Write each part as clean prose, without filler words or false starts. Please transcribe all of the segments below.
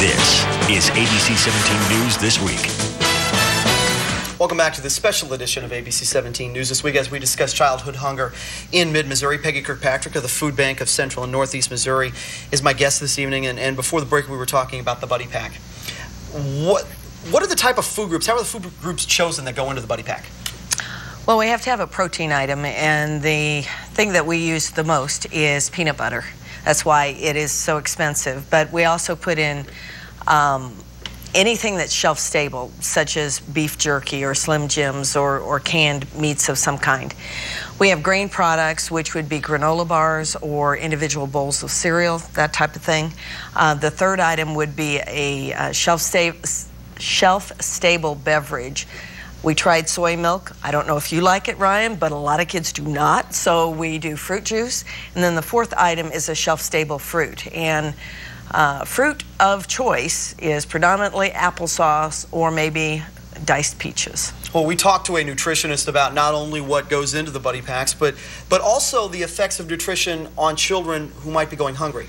This is ABC 17 News This Week. Welcome back to this special edition of ABC 17 News This Week as we discuss childhood hunger in mid-Missouri. Peggy Kirkpatrick of the Food Bank of Central and Northeast Missouri is my guest this evening, and before the break we were talking about the Buddy Pack. What are the type of food groups, how are the food groups chosen that go into the Buddy Pack? Well, we have to have a protein item, and the thing that we use the most is peanut butter. That's why it is so expensive. But we also put in anything that's shelf stable, such as beef jerky or Slim Jims or canned meats of some kind. We have grain products, which would be granola bars or individual bowls of cereal, that type of thing. The third item would be a shelf-stable beverage. We tried soy milk. I don't know if you like it, Ryan, but a lot of kids do not, so we do fruit juice. And then the fourth item is a shelf-stable fruit. And fruit of choice is predominantly applesauce or maybe diced peaches. Well, we talked to a nutritionist about not only what goes into the Buddy Packs, but also the effects of nutrition on children who might be going hungry.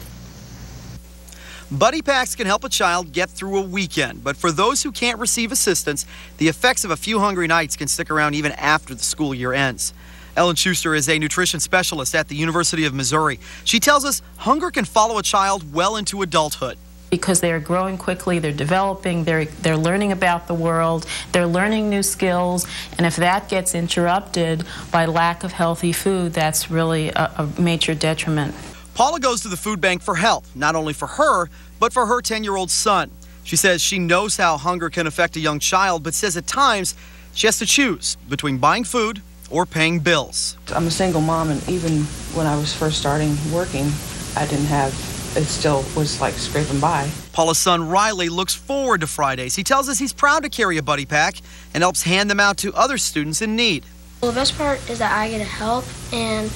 Buddy Packs can help a child get through a weekend, but for those who can't receive assistance, the effects of a few hungry nights can stick around even after the school year ends. Ellen Schuster is a nutrition specialist at the University of Missouri. She tells us hunger can follow a child well into adulthood. Because they're growing quickly, they're developing, they're learning about the world, they're learning new skills, and if that gets interrupted by lack of healthy food, that's really a major detriment. Paula goes to the food bank for help, not only for her, but for her 10-year-old son. She says she knows how hunger can affect a young child, but says at times she has to choose between buying food or paying bills. I'm a single mom, and even when I was first starting working, I didn't have, it still was like scraping by. Paula's son Riley looks forward to Fridays. He tells us he's proud to carry a Buddy Pack and helps hand them out to other students in need. Well, the best part is that I get to help, and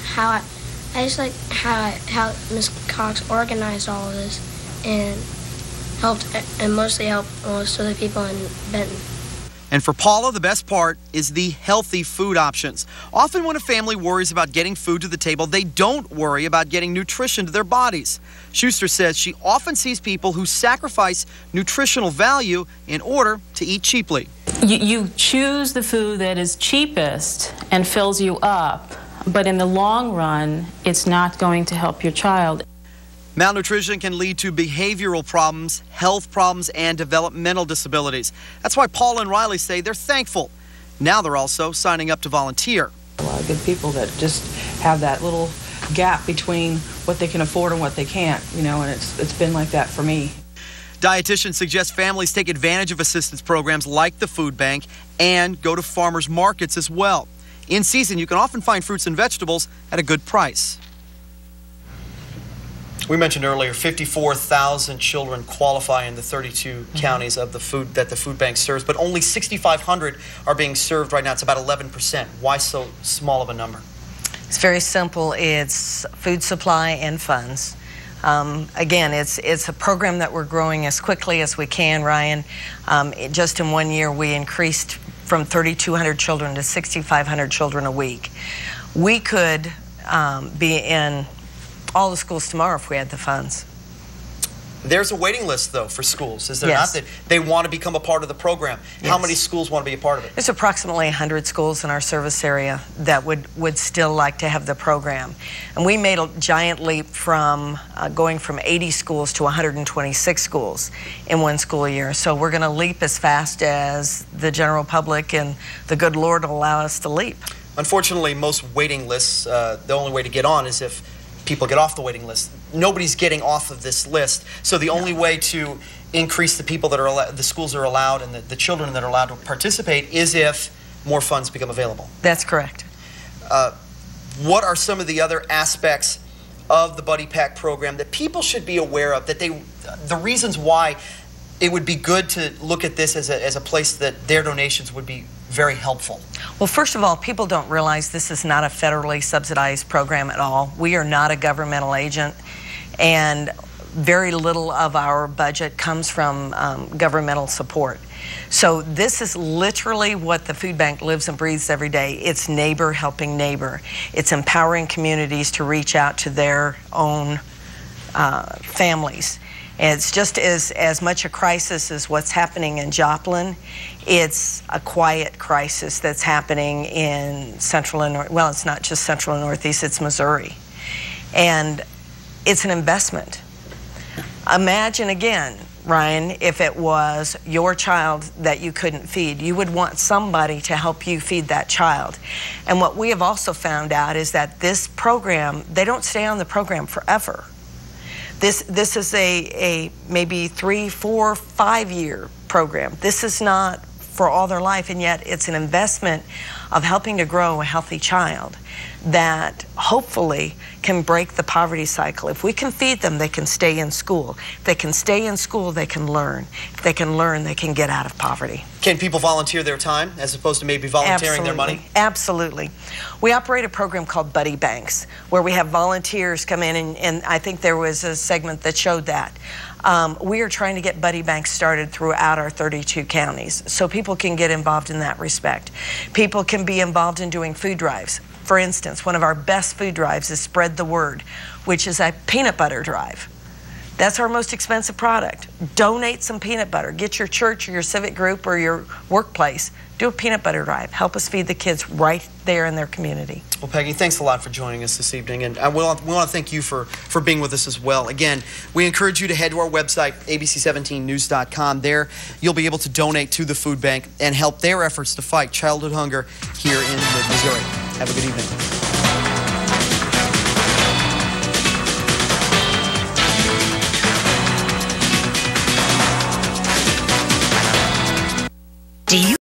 I just like how Ms. Cox organized all of this and mostly helped most of the people in Benton. And for Paula, the best part is the healthy food options. Often when a family worries about getting food to the table, they don't worry about getting nutrition to their bodies. Schuster says she often sees people who sacrifice nutritional value in order to eat cheaply. You choose the food that is cheapest and fills you up, but in the long run, it's not going to help your child. Malnutrition can lead to behavioral problems, health problems, and developmental disabilities. That's why Paul and Riley say they're thankful. Now they're also signing up to volunteer. A lot of good people that just have that little gap between what they can afford and what they can't, you know, and it's been like that for me. Dietitians suggest families take advantage of assistance programs like the food bank and go to farmers markets as well. In season, you can often find fruits and vegetables at a good price. We mentioned earlier 54,000 children qualify in the 32 counties of the food that the food bank serves, but only 6,500 are being served right now. It's about 11%. Why so small of a number? It's very simple. It's food supply and funds. Again, it's a program that we're growing as quickly as we can, Ryan. Just in 1 year, we increased from 3,200 children to 6,500 children a week. We could be in all the schools tomorrow if we had the funds. There's a waiting list, though, for schools, is there Yes. not? That they want to become a part of the program. Yes. How many schools want to be a part of it? There's approximately 100 schools in our service area that would still like to have the program. And we made a giant leap from going from 80 schools to 126 schools in one school year. So we're going to leap as fast as the general public and the good Lord will allow us to leap. Unfortunately, most waiting lists, the only way to get on is if people get off the waiting list. Nobody's getting off of this list. So the only way to increase the people that are allowed, the schools are allowed, and the children that are allowed to participate is if more funds become available. That's correct. What are some of the other aspects of the Buddy Pack program that people should be aware of, that the reasons why it would be good to look at this as a place that their donations would be very helpful? Well, first of all, people don't realize this is not a federally subsidized program at all. We are not a governmental agent, and very little of our budget comes from governmental support. So this is literally what the food bank lives and breathes every day. It's neighbor helping neighbor. It's empowering communities to reach out to their own families. It's just as much a crisis as what's happening in Joplin. It's a quiet crisis that's happening in Central and well, it's not just Central and Northeast, it's Missouri. And it's an investment. Imagine again, Ryan, if it was your child that you couldn't feed. You would want somebody to help you feed that child. And what we have also found out is that this program, they don't stay on the program forever. This is a maybe 3, 4, 5-year program. This is not for all their life, and yet it's an investment of helping to grow a healthy child that hopefully can break the poverty cycle. If we can feed them, they can stay in school. If they can stay in school, they can learn. If they can learn, they can get out of poverty. Can people volunteer their time as opposed to maybe volunteering their money? Absolutely. We operate a program called Buddy Banks, where we have volunteers come in, and I think there was a segment that showed that. We are trying to get Buddy Banks started throughout our 32 counties, so people can get involved in that respect. People can be involved in doing food drives. For instance, one of our best food drives is Spread the Word, which is a peanut butter drive. That's our most expensive product. Donate some peanut butter. Get your church or your civic group or your workplace. Do a peanut butter drive. Help us feed the kids right there in their community. Well, Peggy, thanks a lot for joining us this evening. And we want to thank you for being with us as well. Again, we encourage you to head to our website, abc17news.com. There, you'll be able to donate to the food bank and help their efforts to fight childhood hunger here in Missouri. Have a good evening. Do you